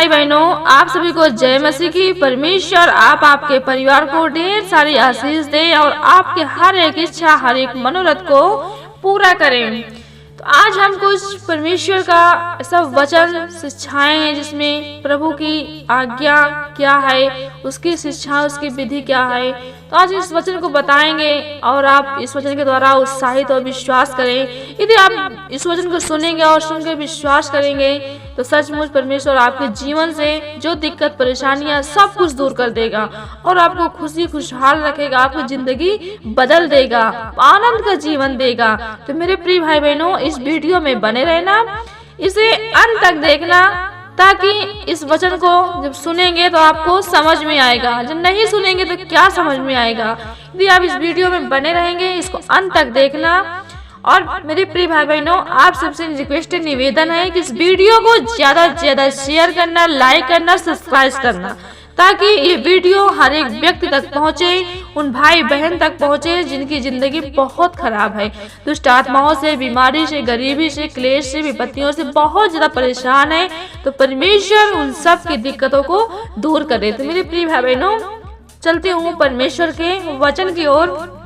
भाई बहनों, आप सभी को जय मसीह की। परमेश्वर आप आपके परिवार को ढेर सारी आशीष दे और आपके हर एक इच्छा, हर एक मनोरथ को पूरा करें। तो आज हम कुछ परमेश्वर का ऐसा वचन शिक्षाएं हैं जिसमें प्रभु की आज्ञा क्या है, उसकी शिक्षा, उसकी विधि क्या है। तो आज इस वचन को बताएंगे और आप इस वचन के द्वारा उत्साहित और विश्वास करें। यदि आप इस वचन को सुनेंगे और सुनकर विश्वास करेंगे तो सचमुच परमेश्वर आपके जीवन से जो दिक्कत परेशानियां सब कुछ दूर कर देगा और आपको खुशी खुशहाल रखेगा, आपकी जिंदगी बदल देगा, आनंद का जीवन देगा। तो मेरे प्रिय भाई बहनों, इस वीडियो में बने रहना, इसे अंत तक देखना, ताकि इस वचन को जब सुनेंगे तो आपको समझ में आएगा। जब नहीं सुनेंगे तो क्या समझ में आएगा। यदि आप इस वीडियो में बने रहेंगे, इसको अंत तक देखना। और मेरे प्रिय भाई बहनों, आप सबसे रिक्वेस्ट निवेदन है कि इस वीडियो को ज्यादा से ज्यादा शेयर करना, लाइक करना, सब्सक्राइब करना, ताकि ये वीडियो हर एक व्यक्ति तक पहुंचे, उन भाई बहन तक पहुंचे जिनकी जिंदगी बहुत खराब है, दुष्ट आत्माओं से, बीमारी से, गरीबी से, क्लेश से, विपत्तियों से बहुत ज्यादा परेशान है। तो परमेश्वर उन सब की दिक्कतों को दूर करे। तो मेरे प्रिय भाई बहनों, चलते हूँ परमेश्वर के वचन की ओर।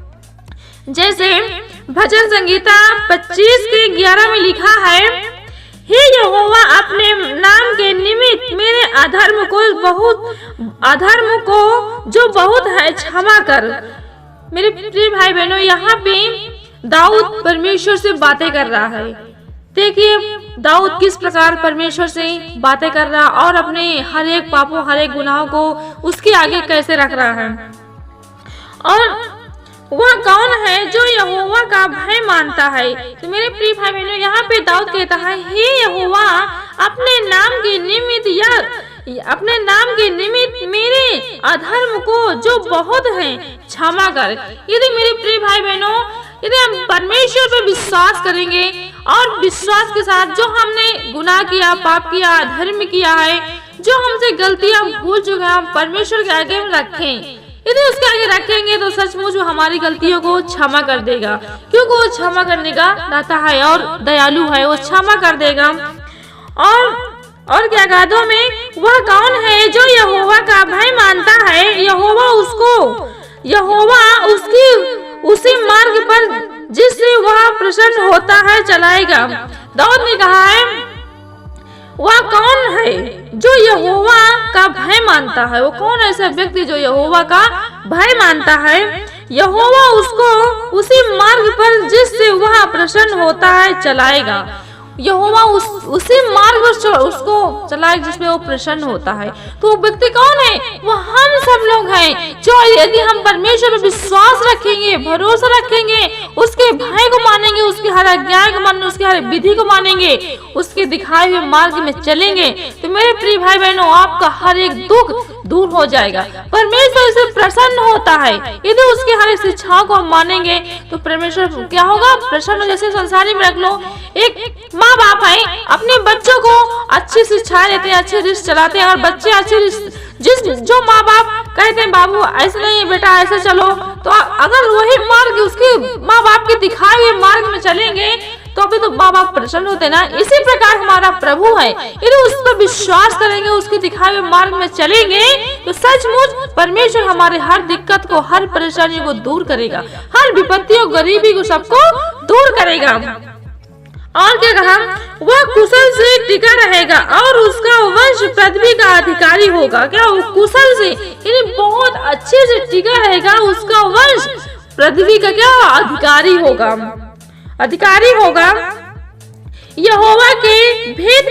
जैसे भजन संगीता 25:11 में लिखा है, हे यहोवा, अपने नाम के निमित्त मेरे अधर्म को जो बहुत है क्षमा कर। मेरे प्रिय भाई बहनों, यहाँ पे दाऊद परमेश्वर से बातें कर रहा है। देखिए दाऊद किस प्रकार परमेश्वर से बातें कर रहा और अपने हर एक पापों, हर एक गुनाहों को उसके आगे कैसे रख रहा है। और वह कौन है जो यहोवा का भय मानता है। तो मेरे प्रिय भाई बहनों, यहाँ पे दाऊद कहता है, हे यहोवा, अपने नाम के निमित्त मेरे अधर्म को जो बहुत है क्षमा कर। यदि मेरे प्रिय भाई बहनों, यदि हम परमेश्वर पर विश्वास करेंगे और विश्वास के साथ जो हमने गुनाह किया, पाप किया, अधर्म किया है, जो हमसे गलतियां भूल चुके हैं, हम परमेश्वर के आगे रखें। यदि उसके आगे रखेंगे तो सचमुच वो हमारी गलतियों को क्षमा कर देगा, क्योंकि वो क्षमा करने का दाता है और दयालु है, वो क्षमा कर देगा। और क्या गादों में, वह कौन है जो यहोवा का भय मानता है, यहोवा उसकी उसी मार्ग पर जिससे वह प्रसन्न होता है चलाएगा। दाऊद ने कहा है, वह कौन है जो यहोवा का भय मानता है। वो कौन ऐसा व्यक्ति जो यहोवा का भय मानता है, यहोवा उसको उसी मार्ग पर जिससे वह प्रसन्न होता है चलाएगा। यहोवा उसी मार्ग पर उसको चलाएगा जिसमें वो प्रसन्न होता है। तो वो व्यक्ति कौन है? वो हम सब लोग हैं जो यदि हम परमेश्वर पर विश्वास रखेंगे, भरोसा रखेंगे, उसके भय को मानेंगे, उसकी हर आज्ञा को मानेंगे, उसकी हर विधि को मानेंगे, उसके दिखाए हुए मार्ग में चलेंगे, तो मेरे प्रिय भाई बहनों, आपका हर एक दुख दूर हो जाएगा। परमेश्वर से प्रसन्न होता है। यदि उसके हर एक शिक्षाओं को हम मानेंगे तो परमेश्वर क्या होगा? प्रसन्न। जैसे संसारी में रख लो, एक माँ बाप है, अपने बच्चों को अच्छी शिक्षा देते हैं, अच्छे रिश्ते चलाते हैं, और बच्चे अच्छे जो माँ बाप कहते हैं बाबू ऐसे नहीं बेटा ऐसे चलो, तो अगर वही मार्ग उसके माँ बाप के दिखाए हुए मार्ग में चलेंगे तो अभी तो माँ बाप प्रसन्न होते ना। इसी प्रकार हमारा प्रभु है, यदि उस पर विश्वास करेंगे, उसके दिखाए हुए मार्ग में चलेंगे तो सचमुच परमेश्वर हमारे हर दिक्कत को, हर परेशानी को दूर करेगा, हर विपत्तियों, गरीबी को सबको दूर करेगा। और क्या कहा? वह कुशल से टिका रहेगा और उसका वंश पृथ्वी का अधिकारी होगा। क्या वो कुशल से यानी बहुत अच्छे से टिका रहेगा, उसका वंश पृथ्वी का क्या अधिकारी होगा, अधिकारी होगा। यहोवा के भेद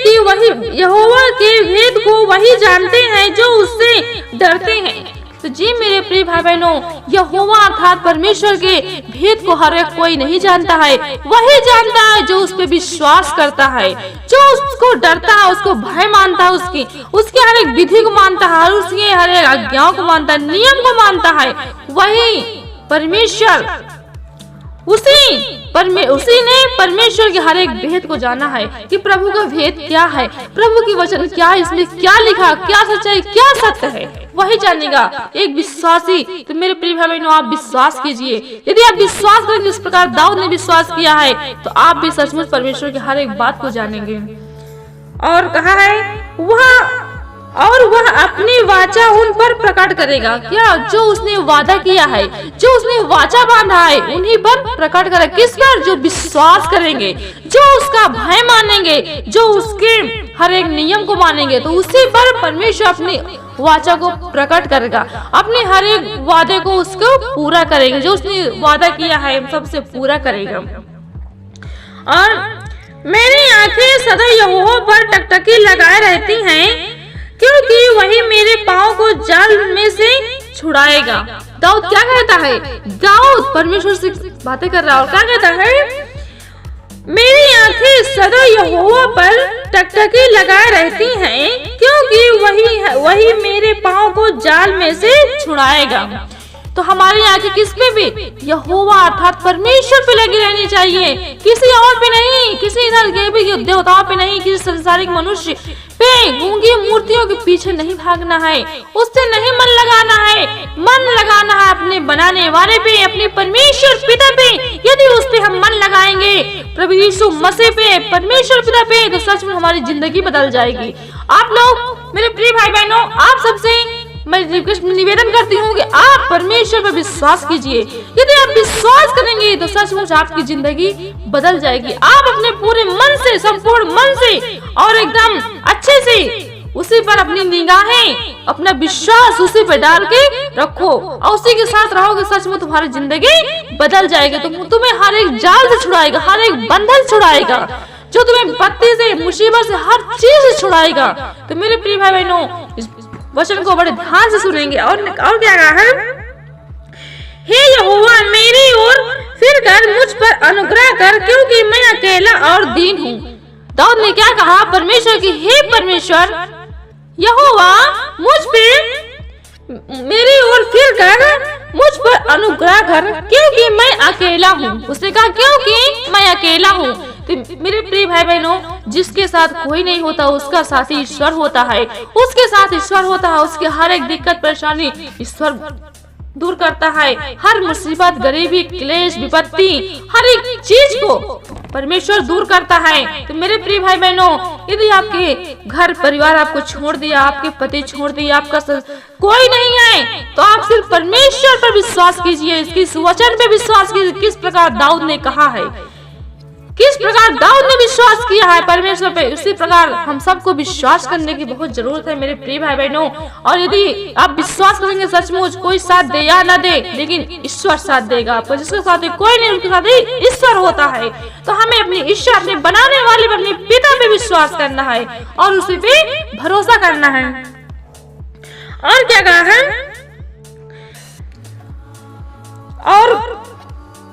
को वही जानते हैं जो उससे डरते हैं। तो जी मेरे प्रिय भाई बहनों, यहोवा अर्थात परमेश्वर के भेद को हर एक कोई नहीं जानता है, वही जानता है जो उस पर विश्वास करता है, जो उसको डरता है, उसको भय मानता है, उसके हर एक विधि को मानता है, उसके हर एक आज्ञाओं को मानता है, नियम को मानता है, वही परमेश्वर, उसी ने परमेश्वर के हर एक भेद को जाना है कि प्रभु का भेद क्या है, प्रभु की वचन क्या है, इसमें क्या लिखा, क्या सच्चाई, क्या सत्य है, वही जानेगा एक विश्वासी। तो मेरे प्रिय भाई बहनों, आप विश्वास कीजिए। यदि आप विश्वास करेंगे इस प्रकार दाऊद ने विश्वास किया है तो आप भी सचमुच परमेश्वर की हर एक बात को जानेंगे। और कहा है और वह अपनी वाचा उन पर प्रकट करेगा। क्या? जो उसने वादा किया है, जो उसने वाचा बांधा है, उन्हीं पर प्रकट करेगा। किस पर? जो विश्वास करेंगे, जो उसका भय मानेंगे, जो उसके हर एक नियम को मानेंगे, तो उसी पर परमेश्वर अपनी वाचा को प्रकट करेगा, अपने हर एक वादे को उसको पूरा करेगा। जो उसने वादा किया है सबसे पूरा करेगा। और मेरी आंखें सदा यहोवा पर टकटकी लगाए रहती हैं, क्योंकि वही मेरे पाँव को जाल में से छुड़ाएगा। दाऊद क्या कहता है? दाऊद परमेश्वर से बातें कर रहा है और क्या कहता है? मेरी आंखें सदा यहोवा पर टकटकी लगाए रहती हैं, क्योंकि वही मेरे पाँव को जाल में से छुड़ाएगा। तो हमारी आंखें किस पे भी? यहोवा अर्थात परमेश्वर पे लगी रहनी चाहिए, किसी और पे नहीं, किसी देवताओं पे नहीं, किसी संसारिक मनुष्य पे, गूंगी मूर्तियों के पीछे नहीं भागना है, उससे नहीं मन लगाना है। मन लगाना है अपने बनाने वाले पे, अपने परमेश्वर पिता पे। यदि उस पे हम मन लगाएंगे, प्रभु यीशु मसीह पे, परमेश्वर पिता पे, तो सच में हमारी जिंदगी बदल जाएगी। आप लोग मेरे प्रिय भाई बहनों, आप सबसे मैं निवेदन करती हूँ कि आप परमेश्वर पर विश्वास कीजिए। यदि आप विश्वास करेंगे तो सचमुच आपकी जिंदगी बदल जाएगी। आप अपने पूरे मन से, संपूर्ण मन से और एकदम अच्छे से उसी पर अपनी निगाहें, अपना विश्वास उसी पर डाल के रखो और उसी के साथ रहोगे, सच में तुम्हारी जिंदगी बदल जाएगी। तो तुम्हें हर एक जाल से छुड़ाएगा, हर एक बंधन छुड़ाएगा, जो तुम्हें विपत्ति से, मुसीबत से, हर चीज से छुड़ाएगा। तो मेरे प्रिय भाई बहनों, वचन को बड़े ध्यान से सुनेंगे। और क्या कहा है? हे यहोवा मेरी ओर फिर कर, मुझ पर अनुग्रह कर, क्योंकि मैं अकेला और दीन हूँ। दाऊद ने क्या कहा? परमेश्वर की, हे परमेश्वर यहोवा मुझ पे मेरी ओर फिर कर, मुझ पर अनुग्रह कर, क्योंकि मैं अकेला हूँ। उसने कहा क्योंकि मैं अकेला हूँ। तो मेरे प्रिय भाई बहनों, जिसके साथ कोई नहीं होता उसका साथी ईश्वर होता है, उसके साथ ईश्वर होता है। उसकी हर एक दिक्कत परेशानी ईश्वर दूर करता है। हर मुसीबत, गरीबी, क्लेश, विपत्ति, हर एक चीज को परमेश्वर दूर करता है। तो मेरे प्रिय भाई बहनों, यदि आपके घर परिवार आपको छोड़ दिया, आपके पति छोड़ दिया, आपका कोई नहीं है, तो आप सिर्फ परमेश्वर पर विश्वास कीजिए, इसकी वचन पे विश्वास कीजिए। किस प्रकार दाऊद ने कहा है, किस प्रकार दाऊद ने विश्वास किया है परमेश्वर पे, उसी प्रकार हम सबको विश्वास करने की बहुत जरूरत है मेरे प्रिय भाई बहनों। और यदि आप विश्वास करेंगे, सचमुच कोई साथ दे या ना दे, लेकिन ईश्वर साथ देगा आपको। जिसके साथ कोई नहीं, उसके साथ ईश्वर होता है। तो हमें अपने ईश्वर, अपने बनाने वाले, अपने पिता पे विश्वास करना है और उसी पे भरोसा करना है। और क्या कहा है? और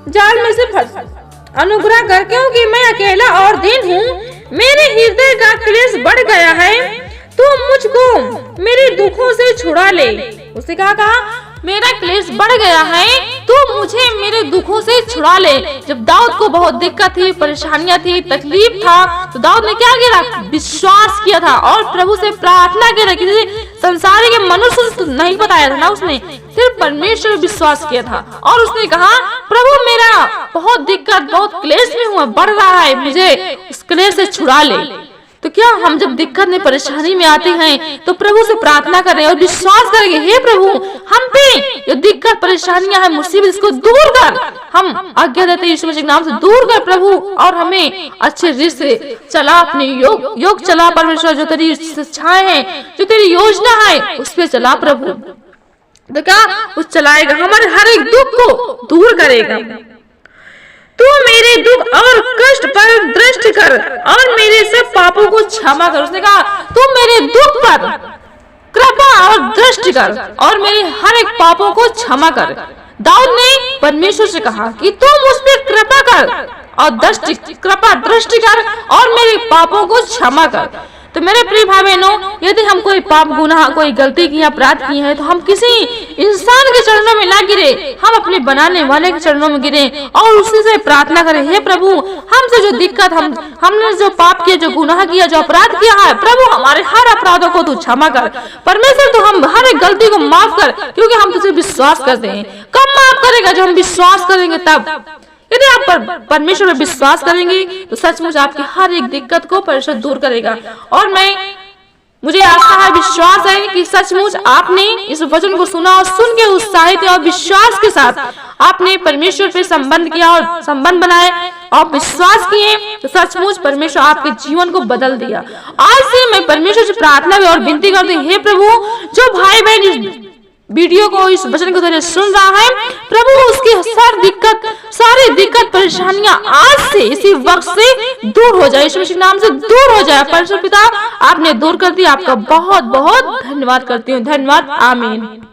जाल में से अनुग्रह कर, क्योंकि मैं अकेला और दीन हूँ, मेरे हृदय का क्लेश बढ़ गया है, तो मुझको मेरे दुखों से छुड़ा ले। उसे कहा मेरा क्लेश बढ़ गया है, तो मुझे मेरे दुखों से छुड़ा ले। जब दाऊद को बहुत दिक्कत थी, परेशानियां थी, तकलीफ था, तो दाऊद ने क्या किया? विश्वास किया था और प्रभु से प्रार्थना की रखी थी। संसार के मनुष्य से नहीं बताया था ना, उसने सिर्फ परमेश्वर विश्वास किया था। और उसने कहा प्रभु मेरा बहुत दिक्कत, बहुत क्लेश में हुआ, बढ़ रहा है, मुझे इस क्लेश से छुड़ा ले। तो क्या हम जब दिक्कत में, परेशानी में आते हैं, तो प्रभु से प्रार्थना करें और विश्वास करेंगे, हे प्रभु हम पे जो दिक्कत, परेशानियां हैं, मुसीबत, इसको दूर कर। हम आज्ञा देते हैं यीशु मसीह के नाम से, दूर कर प्रभु, और हमें अच्छे रिश्ते चला, अपने योग चला परमेश्वर। जो तेरी शिक्षाएं हैं, जो तेरी योजना है, उस पे चला प्रभु। तो क्या उस चलाएगा, हमारे हर एक दुख को दूर करेगा। तू मेरे दुख और कष्ट पर दृष्टि कर और मेरे सब पापों को क्षमा कर। उसने कहा तू मेरे दुख पर कृपा और दृष्टि कर और मेरे हर एक पापों को क्षमा कर। दाऊद ने परमेश्वर से कहा कि तू मुझ पर कृपा कर और दृष्टि कर और मेरे पापों को क्षमा कर। तो मेरे प्रिय भाई बहनों, यदि हम कोई पाप, गुनाह, कोई गलती की, अपराध किए हैं, तो हम किसी इंसान के चरणों में ना गिरे, हम अपने बनाने वाले के चरणों में गिरे और उसी से प्रार्थना करें, हे प्रभु हमसे जो दिक्कत, हमने जो पाप किया, जो गुनाह किया, जो अपराध किया है, प्रभु हमारे हर अपराधों को तू क्षमा कर। परमेश्वर तो हम हर एक गलती को माफ कर, क्योंकि हम तुझे विश्वास करते हैं। कब माफ करेगा? जब हम विश्वास करेंगे तब। यदि आप परमेश्वर में विश्वास करेंगे तो सचमुच आपकी हर एक दिक्कत को परमेश्वर दूर करेगा। और मैं मुझे आशा है, विश्वास है कि सचमुच आपने इस वचन को सुना और सुन के उत्साहित और विश्वास के साथ आपने परमेश्वर पे संबंध किया और संबंध बनाए और विश्वास किए तो सचमुच परमेश्वर आपके जीवन को बदल दिया। आज से मैं परमेश्वर से प्रार्थना और विनती करती हूँ, हे प्रभु, जो भाई बहन इस वीडियो को, इस वचन को द्वारा सुन रहा है, प्रभु उसकी सारी दिक्कत परेशानियां आज से इसी वक्त से दूर हो जाए, यीशु मसीह के नाम से दूर हो जाए। परमेश्वर पिता आपने दूर कर दिया, आपका बहुत बहुत धन्यवाद करती हूँ। धन्यवाद। आमीन।